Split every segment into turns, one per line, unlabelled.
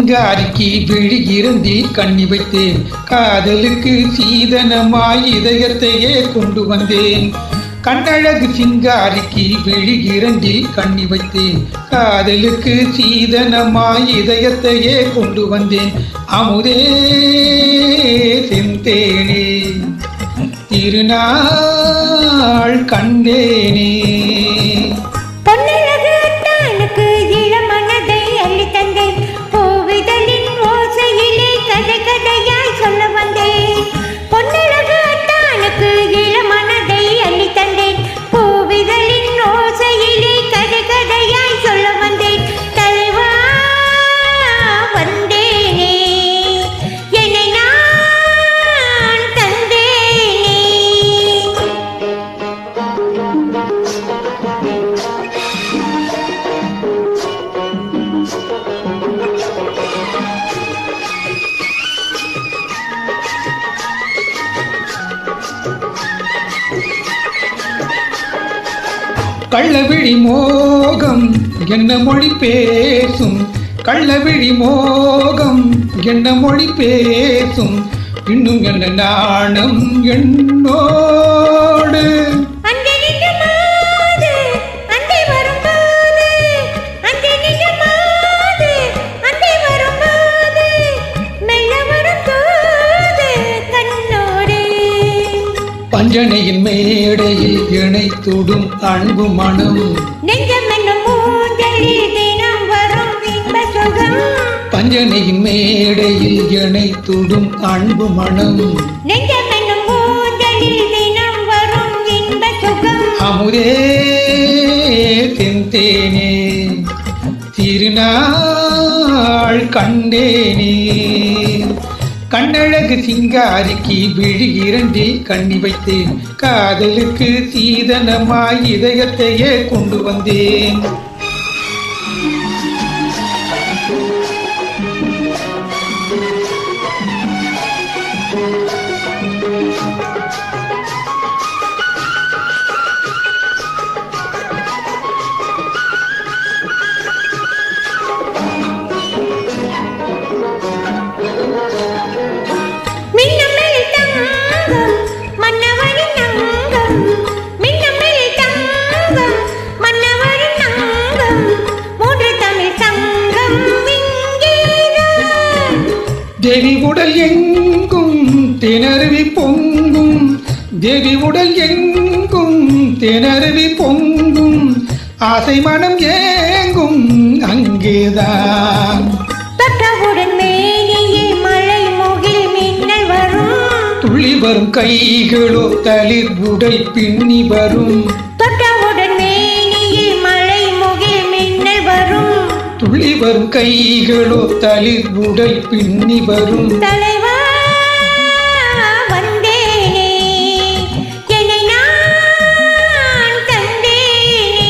சிங்காரிக்கு விழி இரண்டில் கண்ணி வைத்தேன், காதலுக்கு சீதனமாய் இதயத்தையே கொண்டு வந்தேன். கண்ணழகு சிங்காரிக்கு விழி இரண்டில் கண்ணி வைத்தேன், காதலுக்கு சீதனமாய் இதயத்தையே கொண்டு வந்தேன். அமுதே செந்தேனே திருநாள் கண்டேனே. கள்ளவிழி மோகம் என்ன மொழி பேசும், கள்ளவிழி மோகம் என்ன மொழி பேசும், இன்னும் என்ன நாணம் என்னோடு. பஞ்சனையின் மேடையில் இணை தொடும் அன்பு மனம், பஞ்சனையின் மேடையில் இணை தொடும் அன்பு மனம், அமுதே செந்தேனே திருநாள் கண்டேனே. கண்ணழகு சிங்காரிக்கு விழி இரண்டில் கண்ணி வைத்தேன், காதலுக்கு சீதனமாய் இதயத்தையே கொண்டு வந்தேன். தேவி உடல் எங்கும் தேனருவி பொங்கும், தேவி உடல் எங்கும் தேனருவி பொங்கும், ஆசை மனம் ஏங்கும் அங்கேதான்.
தொட்டவுடன் மேனியில் மழை முகில் மின்னல் வரும்,
துள்ளி வரும் கைகளோ தளிர் உடல் பின்னி வரும்.
தொட்டவுடன் மேனியில் மழை முகில் மின்னல் வரும்,
துள்ளி வரும் கைகளோ தளிர் உடல் பின்னி வரும்.
தலைவா வந்தேனே என்னை நான் தந்தேனே,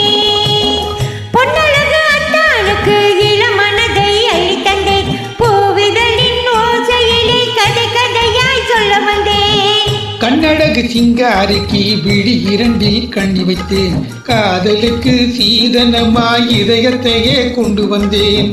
பொன்னழகு அத்தானுக்கு இளமனதை அள்ளி தந்தேன், பூவிதழின் ஓசையிலே கதை கதையாய் சொல்ல வந்தேன்.
கண்ணழகு சிங்காரிக்கு விழி இரண்டில் கண்ணி வைத்தேன், காதலுக்கு சீதனமாய் இதயத்தையே கொண்டு வந்தேன்.